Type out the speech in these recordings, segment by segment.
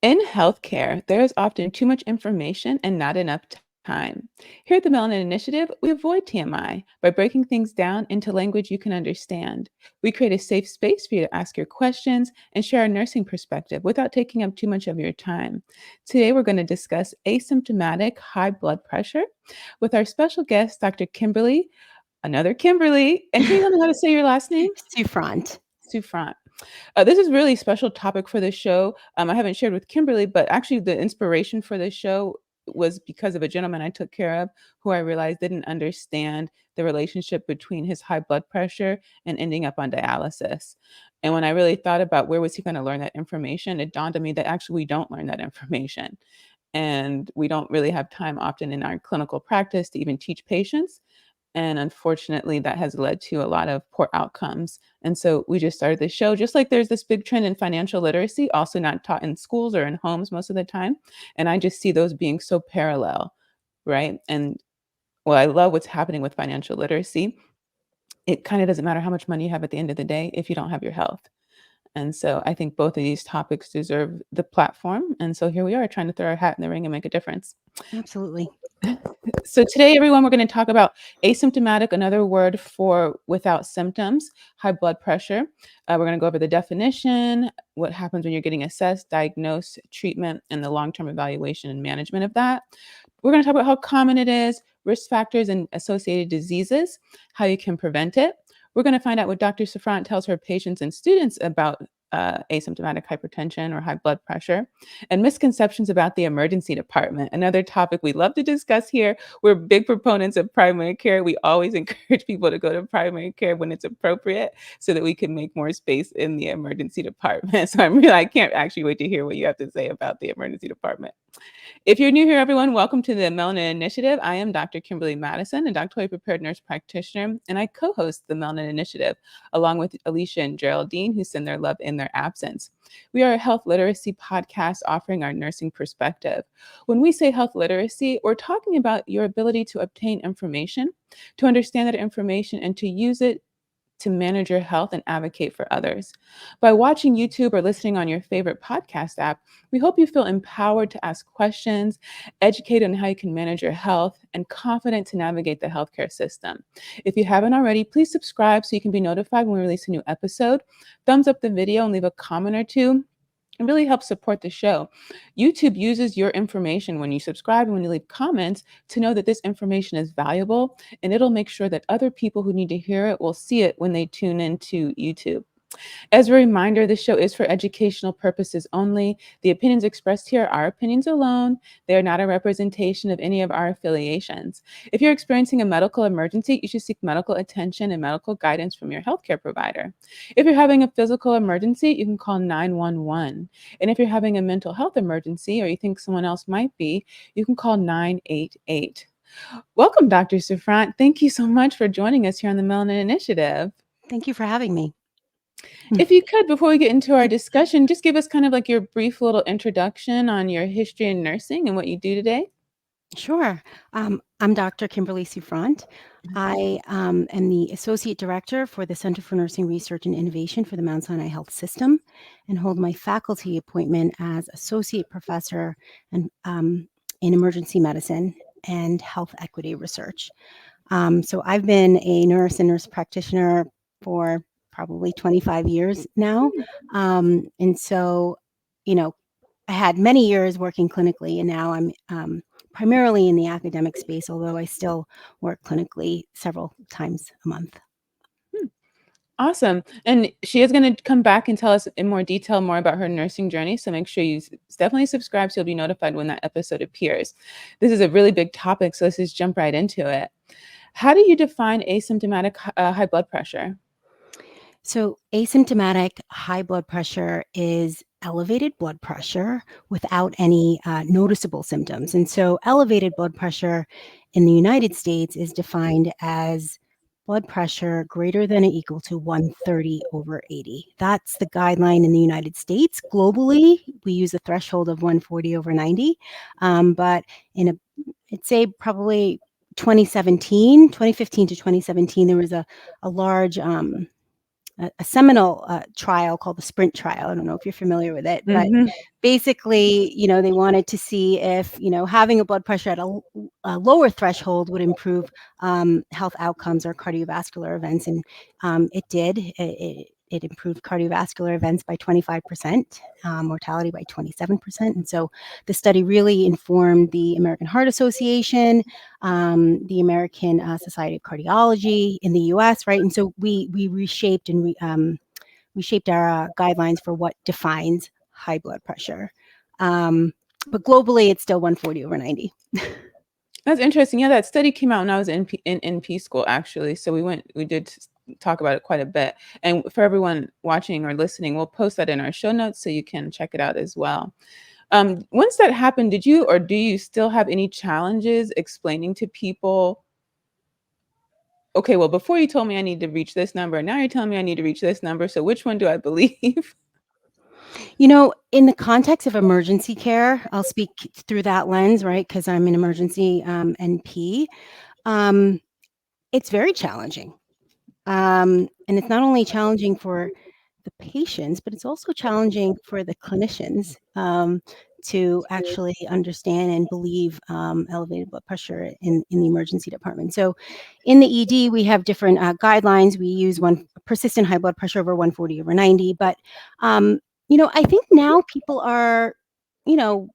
In healthcare, there is often too much information and not enough time. Here at the Melanin Initiative, we avoid TMI by breaking things down into language you can understand. We create a safe space for you to ask your questions and share our nursing perspective without taking up too much of your time. Today, we're going to discuss asymptomatic high blood pressure with our special guest, Dr. Kimberly, another Kimberly. And can you tell me how to say your last name? Souffront. Souffront. This is really special topic for the show. I haven't shared with Kimberly, but actually the inspiration for this show was because of a gentleman I took care of who I realized didn't understand the relationship between his high blood pressure and ending up on dialysis. And when I really thought about where was he going to learn that information, it dawned on me that actually we don't learn that information. And we don't really have time often in our clinical practice to even teach patients. And unfortunately, that has led to a lot of poor outcomes. And so we just started this show, just like there's this big trend in financial literacy, also not taught in schools or in homes most of the time. And I just see those being so parallel, right? And well, I love what's happening with financial literacy. It kind of doesn't matter how much money you have at the end of the day if you don't have your health. And so I think both of these topics deserve the platform. And so here we are trying to throw our hat in the ring and make a difference. Absolutely. So today, everyone, we're going to talk about asymptomatic, another word for without symptoms, high blood pressure. We're going to go over the definition, what happens when you're getting assessed, diagnosed, treatment, and the long-term evaluation and management of that. We're going to talk about how common it is, risk factors and associated diseases, how you can prevent it. We're going to find out what Dr. Souffront tells her patients and students about asymptomatic hypertension or high blood pressure, and misconceptions about the emergency department. Another topic we love to discuss here. We're big proponents of primary care. We always encourage people to go to primary care when it's appropriate so that we can make more space in the emergency department. So I can't actually wait to hear what you have to say about the emergency department. If you're new here, everyone, welcome to the Melanin Initiative. I am Dr. Kimberly Madison, a doctorally prepared nurse practitioner, and I co-host the Melanin Initiative, along with Alicia and Geraldine, who send their love in their absence. We are a health literacy podcast offering our nursing perspective. When we say health literacy, we're talking about your ability to obtain information, to understand that information, and to use it to manage your health and advocate for others. By watching YouTube or listening on your favorite podcast app, we hope you feel empowered to ask questions, educated on how you can manage your health, and confident to navigate the healthcare system. If you haven't already, please subscribe so you can be notified when we release a new episode. Thumbs up the video and leave a comment or two. It really helps support the show. YouTube uses your information when you subscribe and when you leave comments to know that this information is valuable, and it'll make sure that other people who need to hear it will see it when they tune into YouTube. As a reminder, this show is for educational purposes only. The opinions expressed here are opinions alone. They are not a representation of any of our affiliations. If you're experiencing a medical emergency, you should seek medical attention and medical guidance from your healthcare provider. If you're having a physical emergency, you can call 911. And if you're having a mental health emergency or you think someone else might be, you can call 988. Welcome, Dr. Souffront. Thank you so much for joining us here on the Melanin Initiative. Thank you for having me. If you could, before we get into our discussion, just give us kind of like your brief little introduction on your history in nursing and what you do today. Sure. I'm Dr. Kimberly Souffront. I am the Associate Director for the Center for Nursing Research and Innovation for the Mount Sinai Health System and hold my faculty appointment as Associate Professor in Emergency Medicine and Health Equity Research. So I've been a nurse and nurse practitioner for probably 25 years now. And so, I had many years working clinically, and now I'm primarily in the academic space, although I still work clinically several times a month. Awesome. And she is going to come back and tell us in more detail more about her nursing journey. So make sure you definitely subscribe so you'll be notified when that episode appears. This is a really big topic, so let's just jump right into it. How do you define asymptomatic high blood pressure? So, asymptomatic high blood pressure is elevated blood pressure without any noticeable symptoms. And so, elevated blood pressure in the United States is defined as blood pressure greater than or equal to 130/80. That's the guideline in the United States. Globally, we use a threshold of 140/90. But I'd say probably 2015 to 2017, there was a large a seminal trial called the SPRINT trial. I don't know if you're familiar with it, but Mhm. basically, they wanted to see if, having a blood pressure at a lower threshold would improve health outcomes or cardiovascular events. And it did. It improved cardiovascular events by 25%, mortality by 27%. And so the study really informed the American Heart Association, the American Society of Cardiology in the US, right? And so we reshaped we shaped our guidelines for what defines high blood pressure. But globally, it's still 140/90. That's interesting. Yeah, that study came out when I was in NP school, actually. So we did talk about it quite a bit. And for everyone watching or listening, we'll post that in our show notes so you can check it out as well. Once that happened, did you or do you still have any challenges explaining to people, okay, well, before you told me I need to reach this number, and now you're telling me I need to reach this number. So which one do I believe? In the context of emergency care, I'll speak through that lens, right? Because I'm an emergency NP. It's very challenging. And it's not only challenging for the patients, but it's also challenging for the clinicians to actually understand and believe elevated blood pressure in the emergency department. So in the ED, we have different guidelines. We use one persistent high blood pressure over 140/90. But, I think now people are, you know,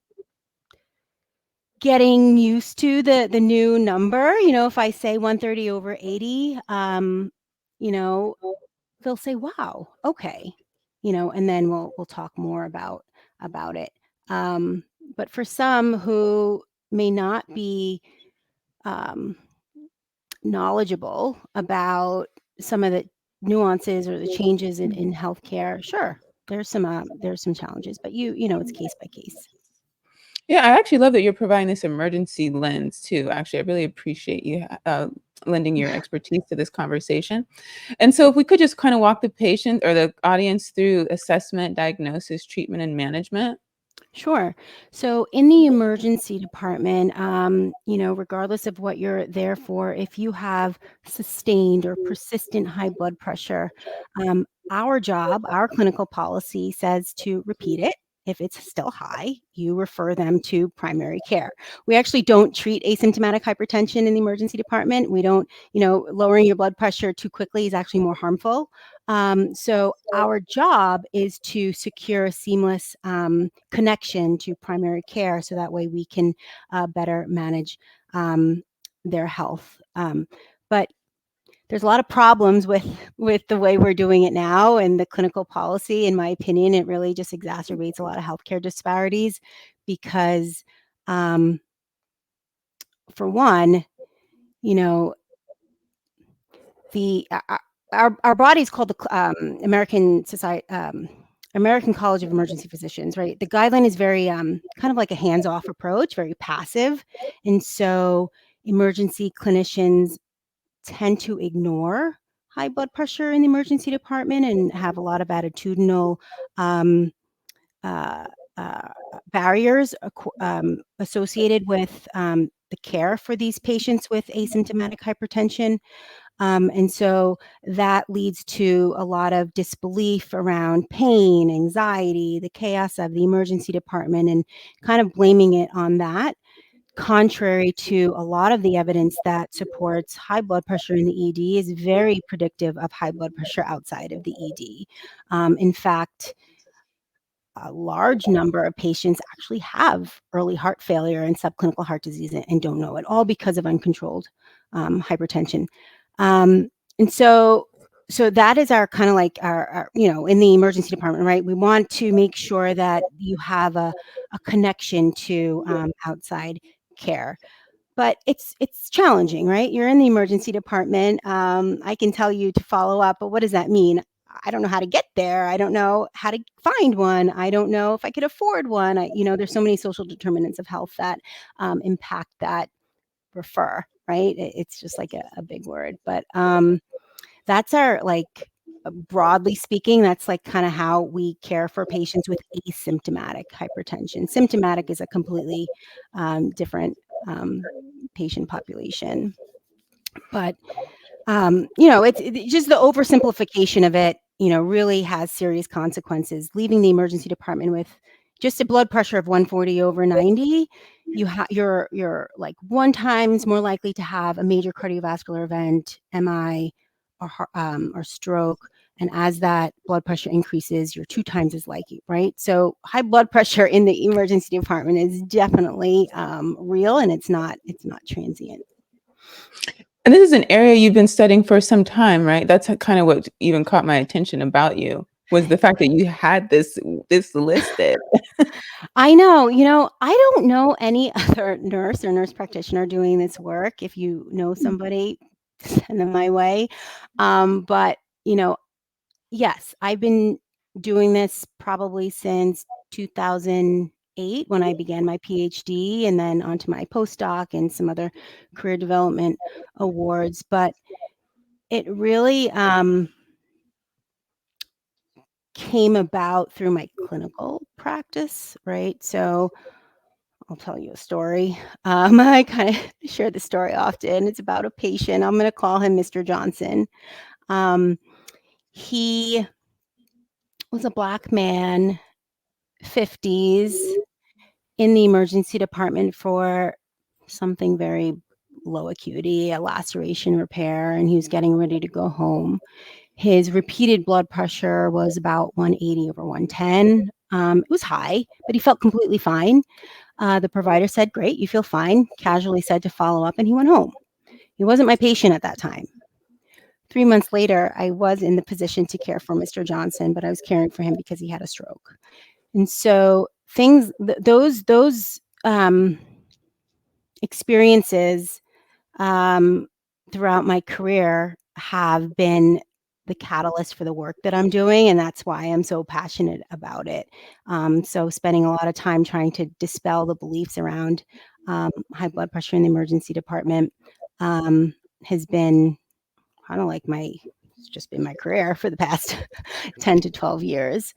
getting used to the new number. If I say 130/80, you know, they'll say, "Wow, okay," and then we'll talk more about it. Um, but for some who may not be um, knowledgeable about some of the nuances or the changes in healthcare, sure, there's some challenges, but it's case by case. Yeah, I actually love that you're providing this emergency lens too. Actually, I really appreciate you lending your expertise to this conversation. And so, if we could just kind of walk the patient or the audience through assessment, diagnosis, treatment, and management. Sure. So in the emergency department, regardless of what you're there for, if you have sustained or persistent high blood pressure, our job, our clinical policy says to repeat it. If it's still high, you refer them to primary care. We actually don't treat asymptomatic hypertension in the emergency department. We don't, lowering your blood pressure too quickly is actually more harmful. So our job is to secure a seamless connection to primary care, so that way we can better manage their health. But there's a lot of problems with the way we're doing it now and the clinical policy. In my opinion, it really just exacerbates a lot of healthcare disparities because, um, for one, you know, the our body is called the American Society. American College of Emergency Physicians, right? The guideline is very kind of like a hands-off approach, very passive. And so emergency clinicians tend to ignore high blood pressure in the emergency department and have a lot of attitudinal um, uh, uh, barriers associated with the care for these patients with asymptomatic hypertension. And so that leads to a lot of disbelief around pain, anxiety, the chaos of the emergency department, and kind of blaming it on that, contrary to a lot of the evidence that supports high blood pressure in the ED is very predictive of high blood pressure outside of the ED. In fact, a large number of patients actually have early heart failure and subclinical heart disease and don't know it, all because of uncontrolled hypertension. Um, and so that is our kind of like our, in the emergency department, right? We want to make sure that you have a connection to outside care. But it's challenging, right? You're in the emergency department. I can tell you to follow up, but what does that mean? I don't know how to get there. I don't know how to find one. I don't know if I could afford one. There's so many social determinants of health that impact that refer, right? It's just like a big word, but that's our like broadly speaking, that's like kind of how we care for patients with asymptomatic hypertension. Symptomatic is a completely different patient population. But it's just the oversimplification of it really has serious consequences. Leaving the emergency department with just a blood pressure of 140/90, you're like 1 times more likely to have a major cardiovascular event, MI, or stroke. And as that blood pressure increases, you're 2 times as likely, right? So high blood pressure in the emergency department is definitely real, and it's not transient. And this is an area you've been studying for some time, right? That's kind of what even caught my attention about you, was the fact that you had this listed. I know, I don't know any other nurse or nurse practitioner doing this work. If you know somebody, send them my way. But, yes, I've been doing this probably since 2008 when I began my PhD, and then onto my postdoc and some other career development awards. But it really came about through my clinical practice, right? So I'll tell you a story. I kind of share the story often. It's about a patient. I'm going to call him Mr. Johnson. He was a Black man, 50s, in the emergency department for something very low acuity, a laceration repair, and he was getting ready to go home. His repeated blood pressure was about 180/110. It was high, but he felt completely fine. The provider said, "Great, you feel fine," casually said to follow up, and he went home. He wasn't my patient at that time. 3 months later, I was in the position to care for Mr. Johnson, but I was caring for him because he had a stroke. And so those experiences throughout my career have been the catalyst for the work that I'm doing, and that's why I'm so passionate about it. So spending a lot of time trying to dispel the beliefs around high blood pressure in the emergency department has been kind of like it's just been my career for the past 10 to 12 years.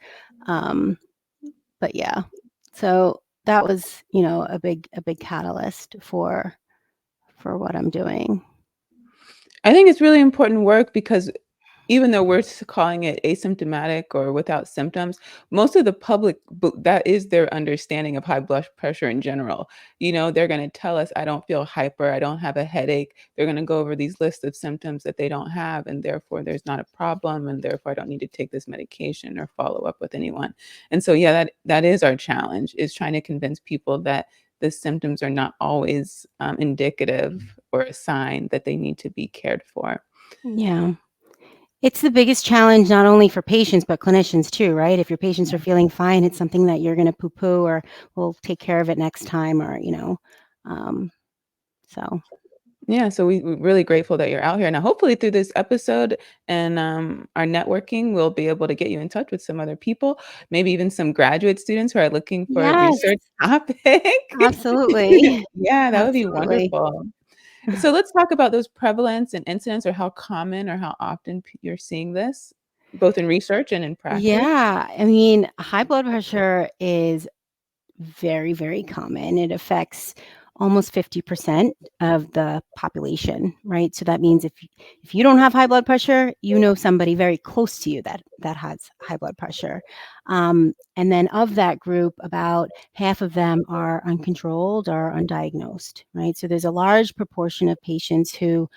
But yeah, so that was, a big catalyst for what I'm doing. I think it's really important work because even though we're calling it asymptomatic or without symptoms, most of the public, that is their understanding of high blood pressure in general. They're going to tell us, I don't feel hyper, I don't have a headache. They're going to go over these lists of symptoms that they don't have, and therefore there's not a problem, and therefore I don't need to take this medication or follow up with anyone. And so, yeah, that is our challenge, is trying to convince people that the symptoms are not always indicative or a sign that they need to be cared for. Yeah. It's the biggest challenge not only for patients, but clinicians too, right? If your patients are feeling fine, it's something that you're going to poo-poo, or we'll take care of it next time, or, um, so. Yeah, so we're really grateful that you're out here. Now, hopefully, through this episode and our networking, we'll be able to get you in touch with some other people, maybe even some graduate students who are looking for a Yes, research topic. absolutely. Yeah, that would be Absolutely. wonderful. So let's talk about those prevalence and incidence, or how common or how often you're seeing this, both in research and in practice. Yeah, I mean, high blood pressure is very, very common. It affects almost 50% of the population, right? So that means if you don't have high blood pressure, you know somebody very close to you that has high blood pressure. And then of that group, about half of them are uncontrolled or undiagnosed, right? So there's a large proportion of patients who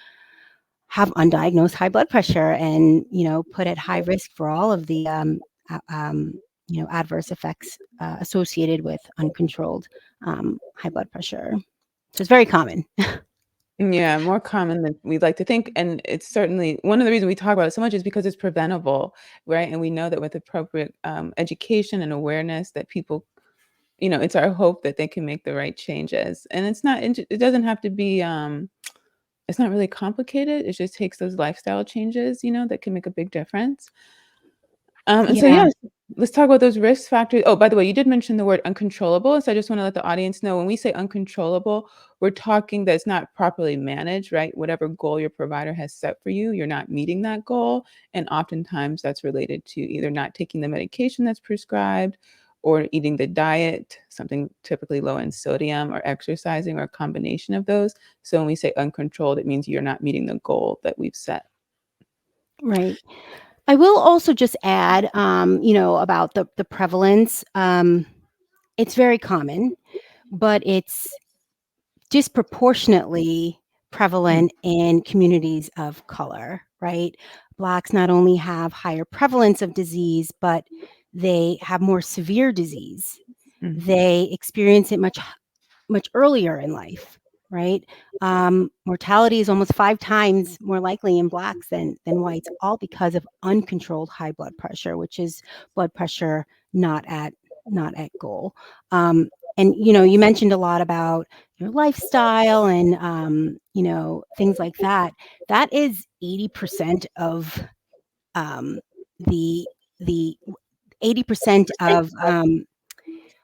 have undiagnosed high blood pressure and, put at high risk for all of the adverse effects associated with uncontrolled high blood pressure. So it's very common. Yeah, more common than we'd like to think, and it's certainly one of the reasons we talk about it so much is because it's preventable, right? And we know that with appropriate education and awareness, that people, it's our hope that they can make the right changes. And it doesn't have to be, it's not really complicated. It just takes those lifestyle changes, that can make a big difference. And so, Yeah. yes, let's talk about those risk factors. Oh, by the way, you did mention the word uncontrollable. So I just want to let the audience know, when we say uncontrollable, we're talking that it's not properly managed, right? Whatever goal your provider has set for you, you're not meeting that goal. And oftentimes that's related to either not taking the medication that's prescribed, or eating the diet, something typically low in sodium, or exercising, or a combination of those. So when we say uncontrolled, it means you're not meeting the goal that we've set. Right. I will also just add, about the prevalence. It's very common, but it's disproportionately Mm, prevalent in communities of color, right? Blacks not only have higher prevalence of disease, but they have more severe disease. mm. They experience it much earlier in life, right? Mortality is almost 5 times more likely in blacks than whites, all because of uncontrolled high blood pressure, which is blood pressure not at not at goal. And you mentioned a lot about your lifestyle and things like that. That is 80% of um, the the 80% of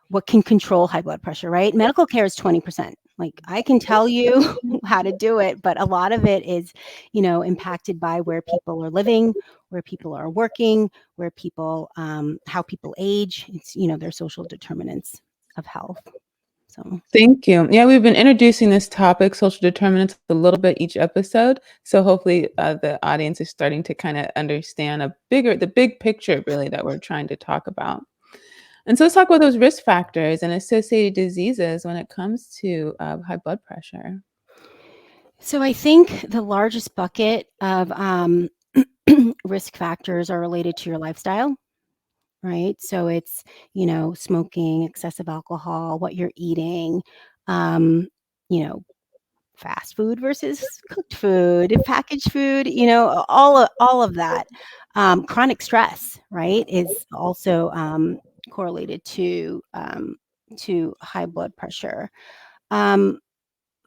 what can control high blood pressure, right? Medical care is 20%. Like I can tell you how to do it, but a lot of it is, impacted by where people are living, where people are working, where people, how people age. It's, their social determinants of health. So, Thank you. Yeah, we've been introducing this topic, social determinants, a little bit each episode. So hopefully, the audience is starting to kind of understand the big picture, really, that we're trying to talk about. And so let's talk about those risk factors and associated diseases when it comes to high blood pressure. so, I think the largest bucket of risk factors are related to your lifestyle, right? So it's, smoking, excessive alcohol, what you're eating, um, you know, fast food versus cooked food, packaged food, all of that. Chronic stress, right, is also correlated to high blood pressure. Um,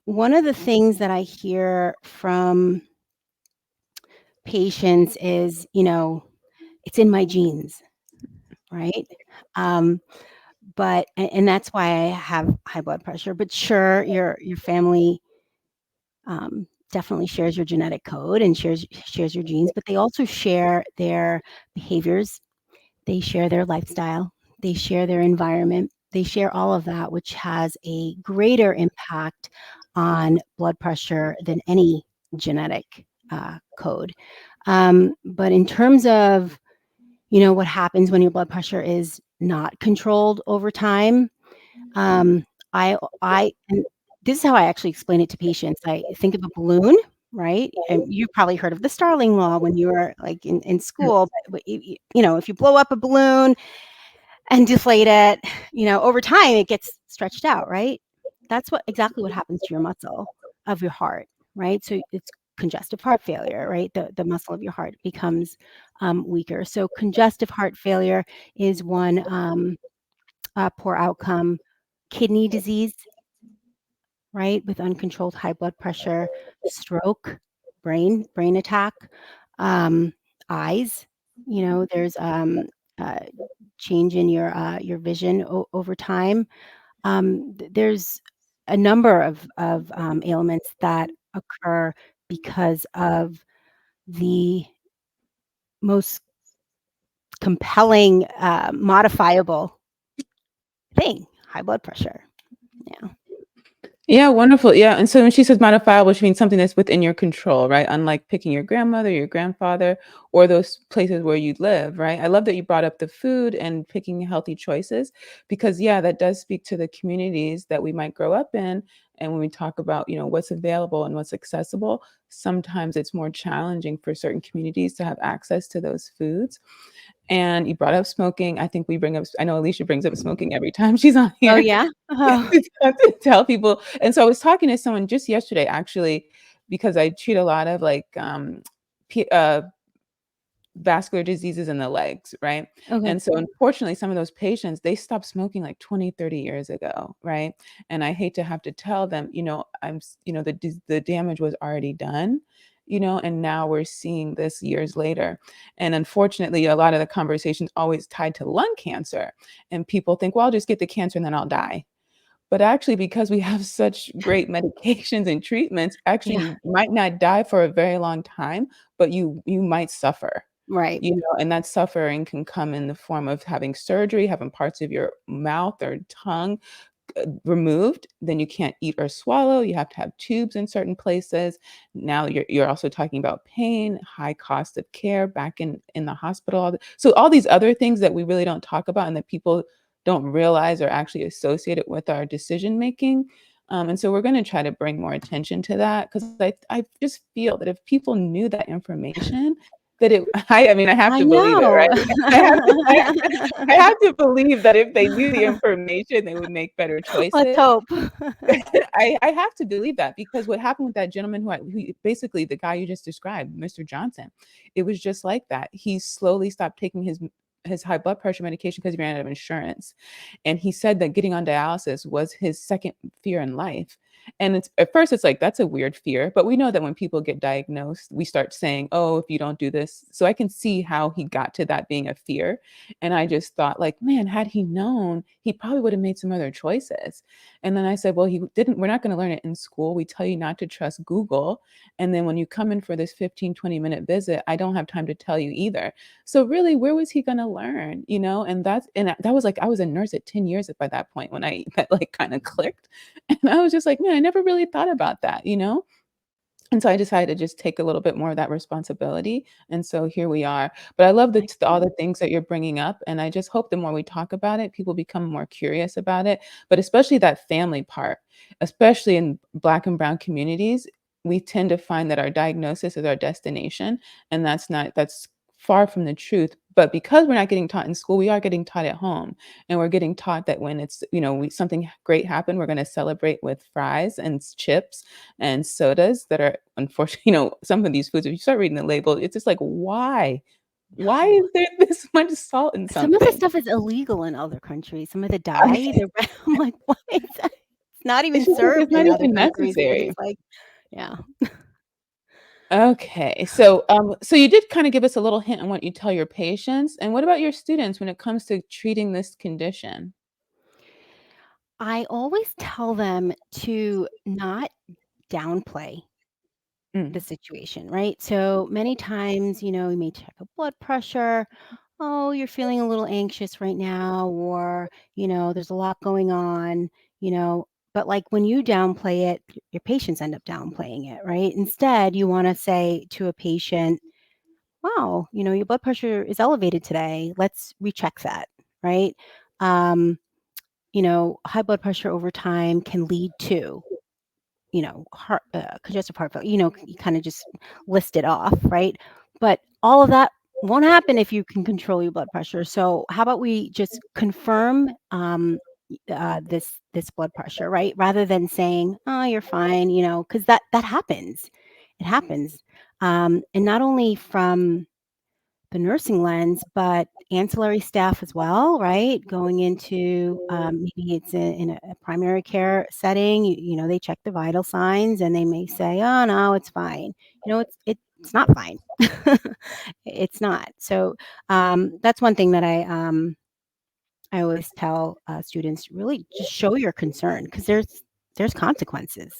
One of the things that I hear from patients is, it's in my genes, right? Um, and that's why I have high blood pressure. But sure, your family definitely shares your genetic code and shares your genes, but they also share their behaviors, they share their lifestyle, they share their environment, they share all of that, which has a greater impact on blood pressure than any genetic code. But in terms of what happens when your blood pressure is not controlled over time, um, I and this is how I actually explain it to patients. I think of a balloon, right? And you've probably heard of the Starling law when you were like in Mm. school. But if you blow up a balloon and deflate it, over time it gets stretched out, right? That's exactly what happens to your muscle of your heart, right? So it's congestive heart failure, right? The muscle of your heart becomes weaker. So congestive heart failure is one poor outcome. Kidney disease, right, with uncontrolled high blood pressure, stroke, brain attack, um, eyes. There's uh, change in your vision over time. There's a number of ailments that occur because of the most compelling modifiable thing, high blood pressure. Yeah. Yeah, wonderful. Yeah, and so when she says modifiable, she means something that's within your control, right? Unlike picking your grandmother, your grandfather, or those places where you live, right? I love that you brought up the food and picking healthy choices because, yeah, that does speak to the communities that we might grow up in. And when we talk about, what's available and what's accessible, sometimes it's more challenging for certain communities to have access to those foods. And you brought up smoking. I think we bring up I know Alicia brings up smoking every time she's on Oh here yeah. Oh. to tell people. And so I was talking to someone just yesterday, actually, because I treat a lot of like p vascular diseases in the legs, right? Okay. And so unfortunately, some of those patients, they stopped smoking like 20, 30 years ago, right? And I hate to have to tell them, the damage was already done, and now we're seeing this years later. And unfortunately, a lot of the conversations always tied to lung cancer. And people think, well, I'll just get the cancer and then I'll die. But actually, because we have such great medications and treatments, actually Yeah. you might not die for a very long time, but you might suffer. Right. And that suffering can come in the form of having surgery, having parts of your mouth or tongue removed, then you can't eat or swallow. You have to have tubes in certain places. Now you're also talking about pain, high cost of care back in the hospital. So all these other things that we really don't talk about and that people don't realize are actually associated with our decision making. And so we're going to try to bring more attention to that because I just feel that if people knew that information, that it I mean, I have I to believe it, know. right? I have to I have to believe that if they knew the information, they would make better Let's choices. hope. I have to believe that because what happened with that gentleman who basically the guy you just described, Mr. Johnson, it was just like that. He slowly stopped taking his high blood pressure medication because he ran out of insurance. And he said that getting on dialysis was his second fear in life. And it's at first it's like that's a weird fear, but we know that when people get diagnosed, we start saying, "Oh, if you don't do this." So I can see how he got to that being a fear. And I just thought like, man, had he known, he probably would have made some other choices. And then I said, "Well, he didn't we're not gonna learn it in school. We tell you not to trust Google. And then when you come in for this 15, 20-minute visit, I don't have time to tell you either." So really, where was he gonna learn, you know? That was like I was a nurse at 10 years by that point when that like kind of clicked. And I was just like, man, I never really thought about that, you know? And so I decided to just take a little bit more of that responsibility, and so here we are. But I love all the things that you're bringing up, and I just hope the more we talk about it, people become more curious about it, but especially that family part, especially in Black and brown communities, we tend to find that our diagnosis is our destination, and that's far from the truth. But because we're not getting taught in school, we are getting taught at home, and we're getting taught that when it's, something great happened, we're gonna celebrate with fries and chips and sodas that are unfortunately, some of these foods, if you start reading the label, it's just like, why? Why No. is there this much salt in Some of the something? stuff is illegal in other countries. Some of the dye, they're I'm like, "What is that?" It's not even It's just like, served it's in not other even countries, but necessary. it's like yeah. Okay, so you did kind of give us a little hint on what you tell your patients, and what about your students when it comes to treating this condition? I always tell them to not downplay the Mm, situation, right? So many times, you may check a blood pressure. Oh, you're feeling a little anxious right now, or, there's a lot going on, you know. But like when you downplay it, your patients end up downplaying it, right? Instead, you want to say to a patient, wow, your blood pressure is elevated today. Let's recheck that, right? Um, high blood pressure over time can lead to heart congestive heart failure, you kinda just list it off, right? But all of that won't happen if you can control your blood pressure. So how about we just confirm, this blood pressure, right? Rather than saying, "Oh, you're fine," because that happens. It happens. And not only from the nursing lens, but ancillary staff as well, right? Going into maybe it's in a primary care setting, they check the vital signs and they may say, "Oh no, it's fine." It's not fine. It's not. So that's one thing that I always tell students: really, just show your concern because there's consequences.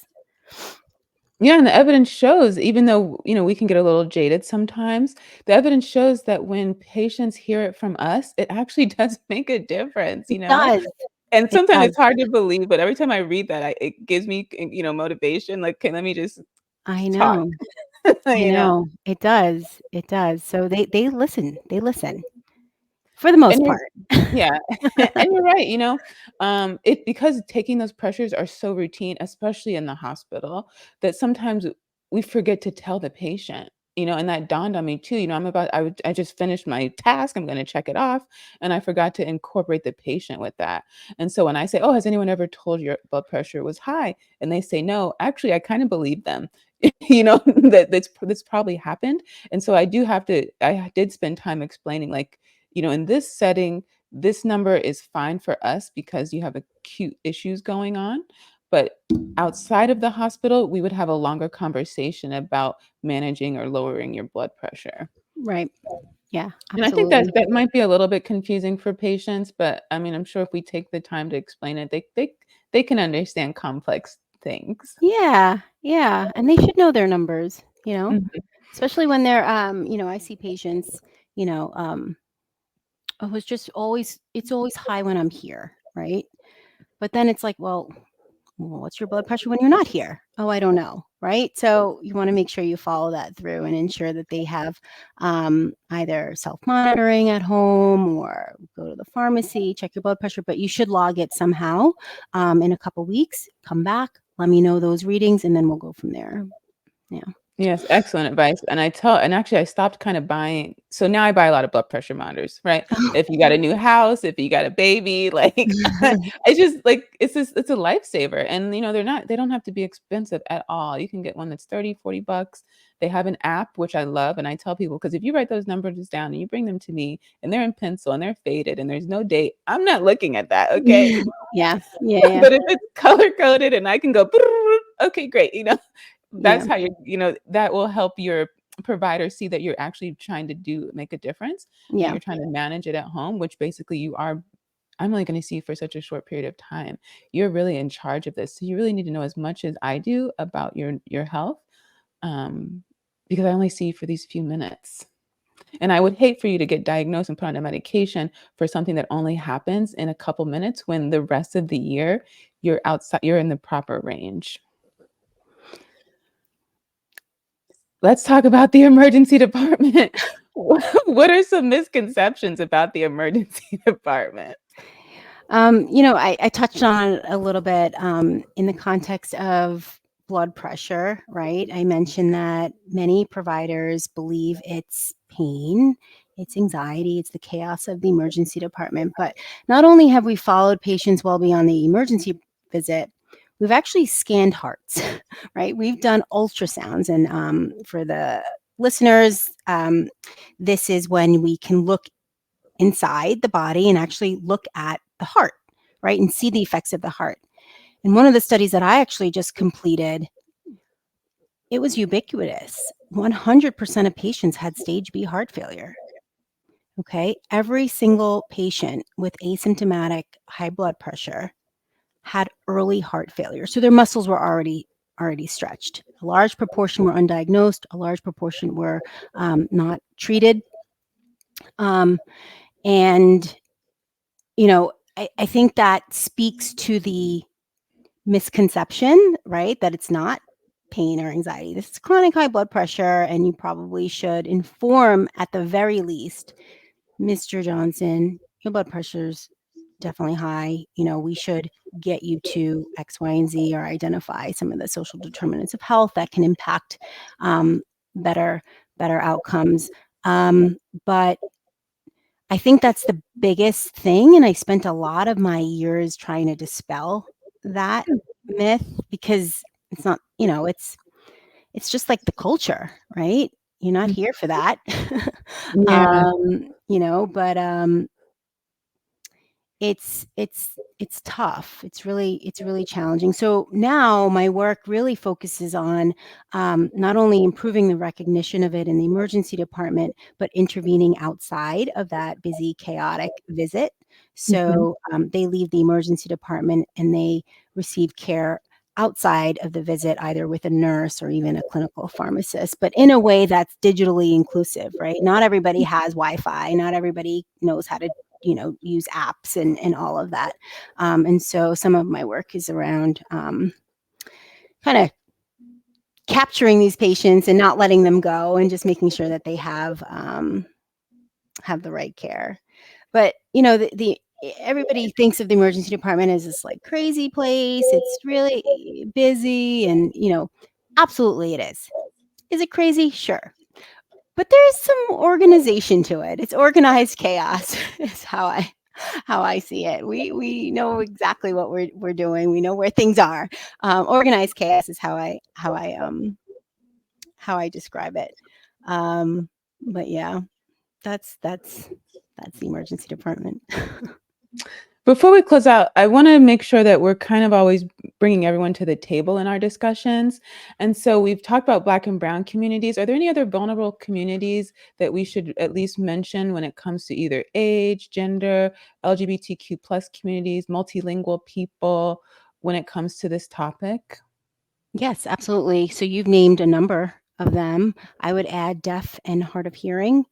yeah, and the evidence shows, even though, we can get a little jaded sometimes, the evidence shows that when patients hear it from us, it actually does make a difference, It does. And It sometimes does. it's hard to believe, but every time I read that, it gives me, motivation, like, "Okay, let me just I talk," know. I you know? know. It does. It does. So they listen. They listen for the most And you're part. Yeah, and you're right, it because taking those pressures are so routine, especially in the hospital, that sometimes we forget to tell the patient, and that dawned on me too, I just finished my task, I'm gonna check it off, and I forgot to incorporate the patient with that, and so when I say, "Oh, has anyone ever told your blood pressure was high?" And they say no, actually, I kinda believe them, that's probably happened, and so I did spend time explaining, like, in this setting, this number is fine for us because you have acute issues going on. But outside of the hospital, we would have a longer conversation about managing or lowering your blood pressure. Right. Yeah, And I think that absolutely. that might be a little bit confusing for patients, but I mean, I'm sure if we take the time to explain it, they can understand complex things. Yeah, yeah, and they should know their numbers, Mhm. especially when they're, I see patients, you know, um, oh, it's always high when I'm here, right? But then it's like, well, what's your blood pressure when you're not here? Oh, I don't know, right? So you want to make sure you follow that through and ensure that they have either self-monitoring at home or go to the pharmacy, check your blood pressure, but you should log it somehow in a couple weeks, come back, let me know those readings, and then we'll go from there. Yeah. Yes, excellent advice. And actually I stopped kind of buying. So now I buy a lot of blood pressure monitors, right? If you got a new house, if you got a baby, like it's just like it's a lifesaver. And they don't have to be expensive at all. You can get one that's 30, $40. They have an app which I love, and I tell people, because if you write those numbers down and you bring them to me and they're in pencil and they're faded and there's no date, I'm not looking at that, okay? Yeah, yeah, But if it's color coded and I can go, okay, great, yeah, that's how that will help your provider see that you're actually trying to make a difference, and yeah. you're trying to manage it at home, which basically you are. I'm only going to see you for such a short period of time. You're really in charge of this. So you really need to know as much as I do about your health, um, because I only see you for these few minutes. And I would hate for you to get diagnosed and put on a medication for something that only happens in a couple minutes when the rest of the year you're in the proper range. Let's talk about the emergency department. What are some misconceptions about the emergency department? I touched on it a little bit in the context of blood pressure, right? I mentioned that many providers believe it's pain, it's anxiety, it's the chaos of the emergency department. But not only have we followed patients well beyond the emergency visit, we've actually scanned hearts, right? We've done ultrasounds. And for the listeners, this is when we can look inside the body and actually look at the heart, right? And see the effects of the heart. And one of the studies that I actually just completed, it was ubiquitous. 100% of patients had stage B heart failure. Okay. Every single patient with asymptomatic high blood pressure had early heart failure. So their muscles were already stretched. A large proportion were undiagnosed, a large proportion were not treated. And I think that speaks to the misconception, right? That it's not pain or anxiety. This is chronic high blood pressure, and you probably should inform, at the very least, Mr. Johnson, your blood pressure's definitely high. We should get you to X, Y, and Z, or identify some of the social determinants of health that can impact um, better outcomes. But I think that's the biggest thing, and I spent a lot of my years trying to dispel that myth, because it's not, it's just like the culture, right? You're not here for that. Yeah. But it's tough. It's really challenging. So now my work really focuses on not only improving the recognition of it in the emergency department, but intervening outside of that busy, chaotic visit. Mhm. So they leave the emergency department and they receive care outside of the visit, either with a nurse or even a clinical pharmacist, but in a way that's digitally inclusive, right? Not everybody has Wi-Fi. Not everybody knows how to use apps and all of that. And so some of my work is around kind of capturing these patients and not letting them go, and just making sure that they have the right care. But the everybody thinks of the emergency department as this like crazy place. It's really busy, and absolutely it is. Is it crazy? Sure. But there's some organization to it. It's organized chaos is how I see it. We know exactly what we're doing. We know where things are. Organized chaos is how I describe it. Um, but yeah, that's the emergency department. Before we close out, I want to make sure that we're kind of always bringing everyone to the table in our discussions. And so we've talked about Black and Brown communities. Are there any other vulnerable communities that we should at least mention when it comes to either age, gender, LGBTQ plus communities, multilingual people, when it comes to this topic? Yes, absolutely. So you've named a number of them. I would add deaf and hard of hearing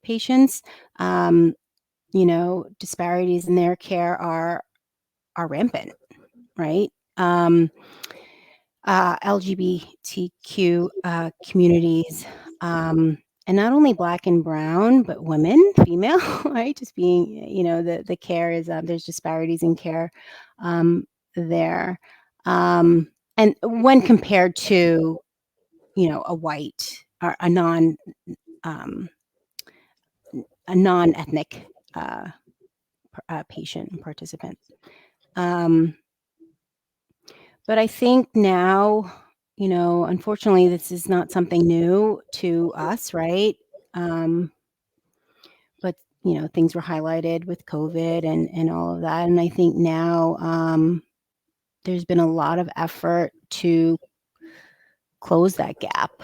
patients. Disparities in their care are are rampant, right? LGBTQ communities, and not only Black and Brown, but women, female, right? Just being, the care is, there's disparities in care there. And when compared to, a white or um, a non-ethnic patient and participant. But I think now, unfortunately, this is not something new to us, right? But things were highlighted with COVID and all of that, and I think now there's been a lot of effort to close that gap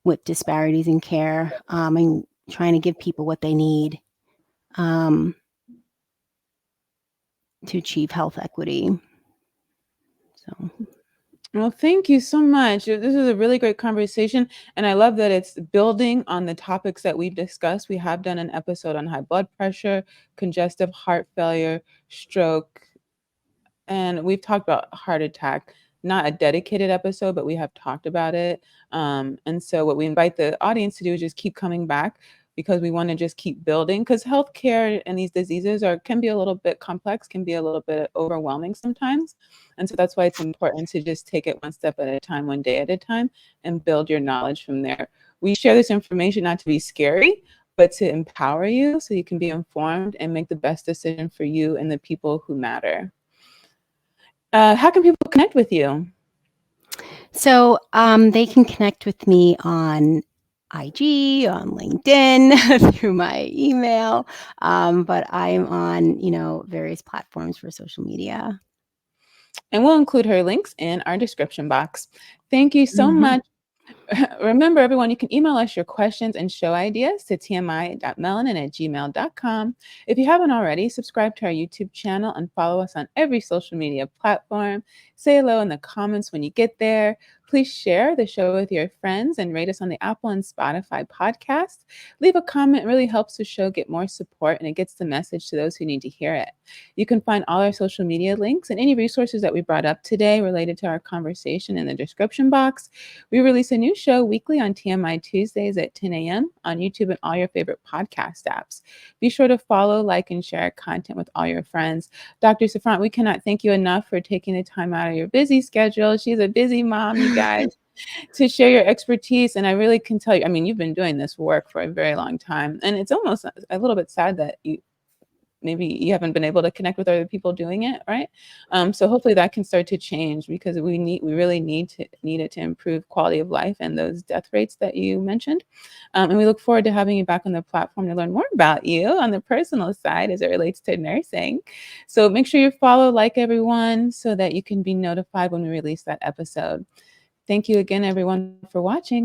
with disparities in care, and trying to give people what they need um, to achieve health equity. So. Well, thank you so much. This is a really great conversation, and I love that it's building on the topics that we've discussed. We have done an episode on high blood pressure, congestive heart failure, stroke, and we've talked about heart attack. Not a dedicated episode, but we have talked about it. And so, what we invite the audience to do is just keep coming back because we want to just keep building. Because healthcare and these diseases can be a little bit complex, can be a little bit overwhelming sometimes. And so that's why it's important to just take it one step at a time, one day at a time, and build your knowledge from there. We share this information not to be scary, but to empower you so you can be informed and make the best decision for you and the people who matter. How can people connect with you? So they can connect with me on IG, on LinkedIn, through my email, but I'm on, various platforms for social media. And we'll include her links in our description box. Thank you so Mhm. much. Remember, everyone, you can email us your questions and show ideas to tmi.melanin@gmail.com. If you haven't already, subscribe to our YouTube channel and follow us on every social media platform. Say hello in the comments when you get there. Please share the show with your friends and rate us on the Apple and Spotify podcast. Leave a comment. It really helps the show get more support and it gets the message to those who need to hear it. You can find all our social media links and any resources that we brought up today related to our conversation in the description box. We release a new show weekly on TMI Tuesdays at 10 a.m. on YouTube and all your favorite podcast apps. Be sure to follow, like, and share our content with all your friends. Dr. Souffront, we cannot thank you enough for taking the time out of your busy schedule. She's a busy mom, you guys, to share your expertise. And I really can tell you, I mean, you've been doing this work for a very long time. And it's almost a little bit sad that maybe you haven't been able to connect with other people doing it, right? So hopefully that can start to change because we really need it to improve quality of life and those death rates that you mentioned. And we look forward to having you back on the platform to learn more about you on the personal side as it relates to nursing. So make sure you follow, like everyone, so that you can be notified when we release that episode. Thank you again, everyone, for watching.